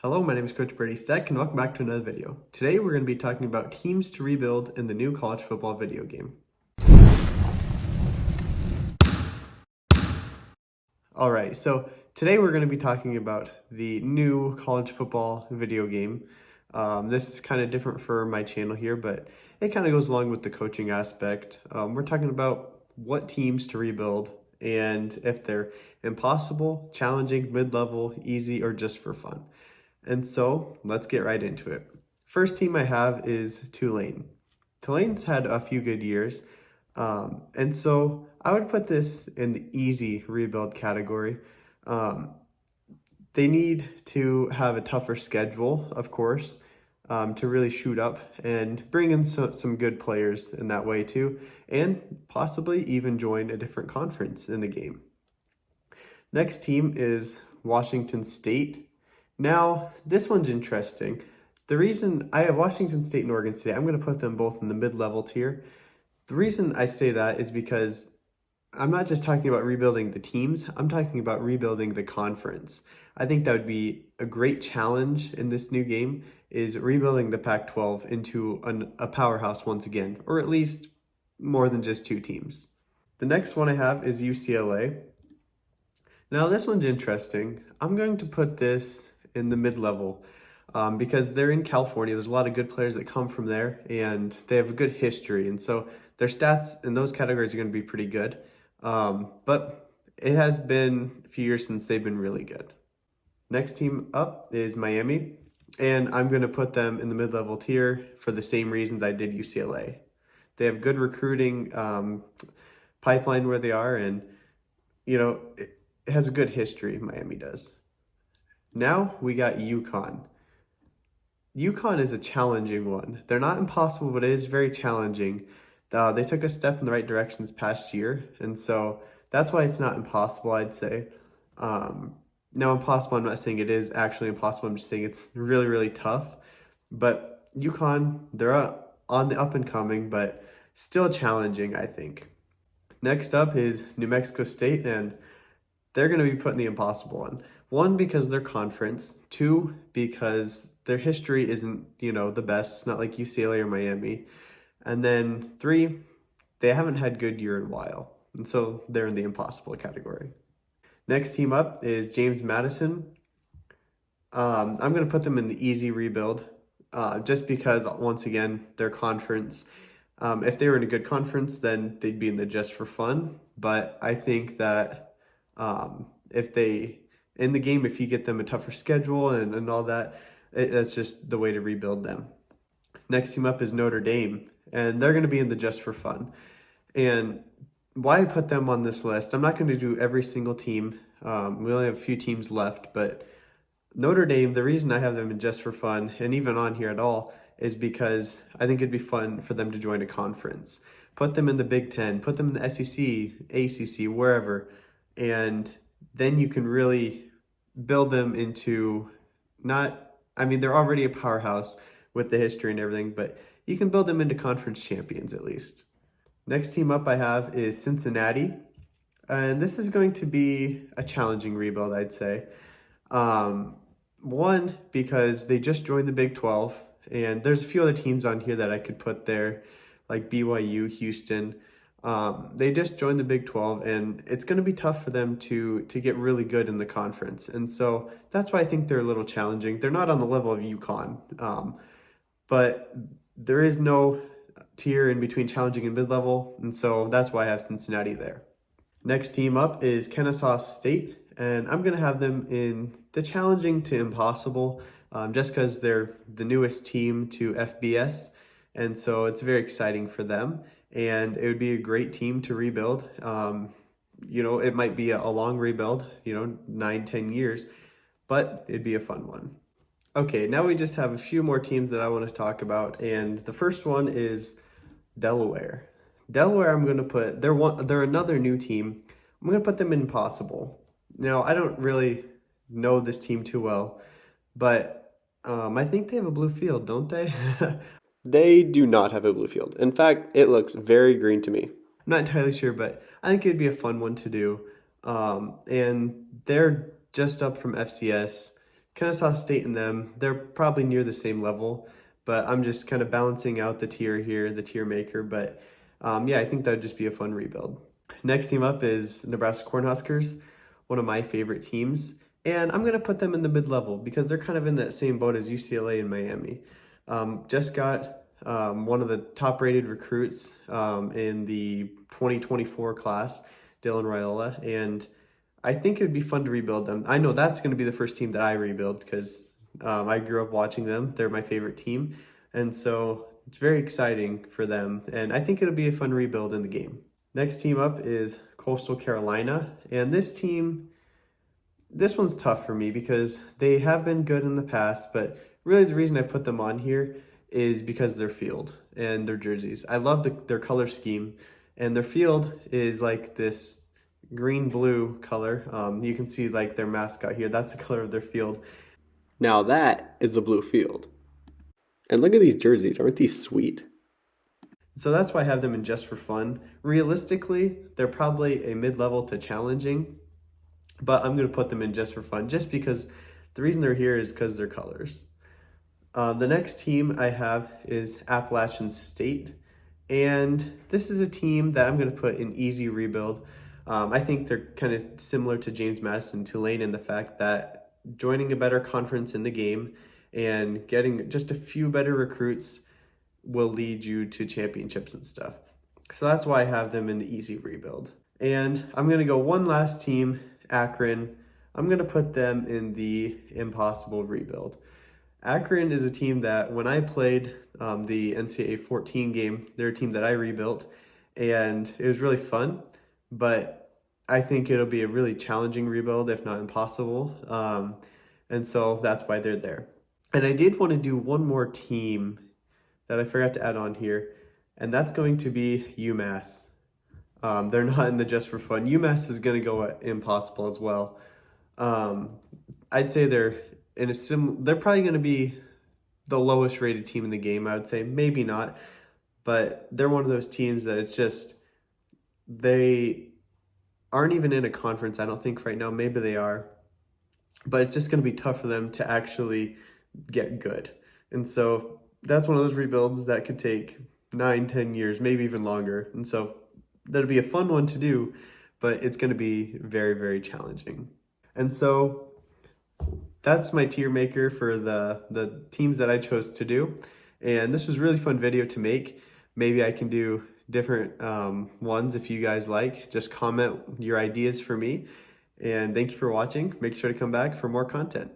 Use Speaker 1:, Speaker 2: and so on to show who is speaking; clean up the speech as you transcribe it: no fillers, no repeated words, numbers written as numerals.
Speaker 1: Hello, my name is Coach Brady Stech, and welcome back to another video. Today we're going to be talking about teams to rebuild in the new college football video game. Alright, so today we're going to be talking about the new college football video game. This is kind of different for my channel here, but it kind of goes along with the coaching aspect. We're talking about what teams to rebuild and if they're impossible, challenging, mid-level, easy, or just for fun. And so let's get right into it. First team I have is Tulane. Tulane's had a few good years, and so I would put this in the easy rebuild category. They need to have a tougher schedule, of course, to really shoot up and bring in some good players in that way too, and possibly even join a different conference in the game. Next team is Washington State. Now, this one's interesting. The reason I have Washington State and Oregon State, I'm going to put them both in the mid-level tier. The reason I say that is because I'm not just talking about rebuilding the teams, I'm talking about rebuilding the conference. I think that would be a great challenge in this new game, is rebuilding the Pac-12 into a powerhouse once again, or at least more than just two teams. The next one I have is UCLA. Now, this one's interesting. I'm going to put this in the mid-level because they're in California. There's a lot of good players that come from there, and they have a good history. And so their stats in those categories are going to be pretty good. But it has been a few years since they've been really good. Next team up is Miami, and I'm going to put them in the mid-level tier for the same reasons I did UCLA. They have good recruiting pipeline where they are, and it has a good history, Miami does. Now we got UConn. UConn is a challenging one. They're not impossible, but it is very challenging. They took a step in the right direction this past year, and so that's why it's not impossible, I'd say. Now, impossible, I'm not saying it is actually impossible. I'm just saying it's really, really tough. But UConn, they're on the up and coming, but still challenging, I think. Next up is New Mexico State, and they're going to be put in the impossible one. One, because their conference. Two, because their history isn't, the best. It's not like UCLA or Miami. And then three, they haven't had good year in a while. And so they're in the impossible category. Next team up is James Madison. I'm going to put them in the easy rebuild just because, once again, their conference. If they were in a good conference, then they'd be in the just for fun. But I think that if you get them a tougher schedule and all that, that's just the way to rebuild them. Next team up is Notre Dame, and they're going to be in the just for fun. And why I put them on this list, I'm not going to do every single team. We only have a few teams left, but Notre Dame, the reason I have them in just for fun, and even on here at all, is because I think it'd be fun for them to join a conference. Put them in the Big Ten, put them in the SEC, ACC, wherever, and then you can really build them into they're already a powerhouse with the history and everything, but you can build them into conference champions at least. Next team up I have is Cincinnati, and this is going to be a challenging rebuild, I'd say. One, because they just joined the Big 12, and there's a few other teams on here that I could put there, like BYU, Houston. They just joined the Big 12, and it's going to be tough for them to get really good in the conference. And so that's why I think they're a little challenging. They're not on the level of UConn, but there is no tier in between challenging and mid-level, and so that's why I have Cincinnati there. Next team up is Kennesaw State, and I'm going to have them in the challenging to impossible, just because they're the newest team to FBS, and so it's very exciting for them. And it would be a great team to rebuild. It might be a long rebuild, 9-10 years, but it'd be a fun one. Okay, now we just have a few more teams that I want to talk about, and the first one is Delaware. Delaware, I'm going to put, they're another new team. I'm going to put them in impossible. Now, I don't really know this team too well, but I think they have a blue field, don't they? They do not have a blue field. In fact, it looks very green to me. I'm not entirely sure, but I think it'd be a fun one to do. And they're just up from FCS, Kennesaw State and them, they're probably near the same level, but I'm just kind of balancing out the tier here, the Tiermaker. But yeah, I think that would just be a fun rebuild. Next team up is Nebraska Cornhuskers, one of my favorite teams. And I'm going to put them in the mid-level because they're kind of in that same boat as UCLA and Miami. Just got one of the top-rated recruits in the 2024 class, Dylan Raiola, and I think it would be fun to rebuild them. I know that's going to be the first team that I rebuild because I grew up watching them. They're my favorite team, and so it's very exciting for them, and I think it'll be a fun rebuild in the game. Next team up is Coastal Carolina, and this one's tough for me because they have been good in the past, but really the reason I put them on here is because their field and their jerseys. I love their color scheme, and their field is like this green-blue color. You can see like their mascot here. That's the color of their field. Now that is the blue field. And look at these jerseys. Aren't these sweet? So that's why I have them in just for fun. Realistically, they're probably a mid-level to challenging, but I'm going to put them in just for fun, just because the reason they're here is because they're colors. The next team I have is Appalachian State, and this is a team that I'm going to put in easy rebuild. I think they're kind of similar to James Madison Tulane in the fact that joining a better conference in the game and getting just a few better recruits will lead you to championships and stuff. So that's why I have them in the easy rebuild. And I'm going to go one last team, Akron. I'm going to put them in the impossible rebuild. Akron is a team that when I played the NCAA 14 game, they're a team that I rebuilt, and it was really fun, but I think it'll be a really challenging rebuild, if not impossible, and so that's why they're there. And I did want to do one more team that I forgot to add on here, and that's going to be UMass. They're not in the just for fun. UMass is going to go at impossible as well. I'd say they're they're probably going to be the lowest rated team in the game. I would say maybe not, but they're one of those teams that it's just they aren't even in a conference. I don't think right now. Maybe they are, but it's just going to be tough for them to actually get good. And so that's one of those rebuilds that could take 9-10 years, maybe even longer. And so that'll be a fun one to do, but it's going to be very, very challenging. And so that's my tier maker for the teams that I chose to do. And this was a really fun video to make. Maybe I can do different ones if you guys like. Just comment your ideas for me. And thank you for watching. Make sure to come back for more content.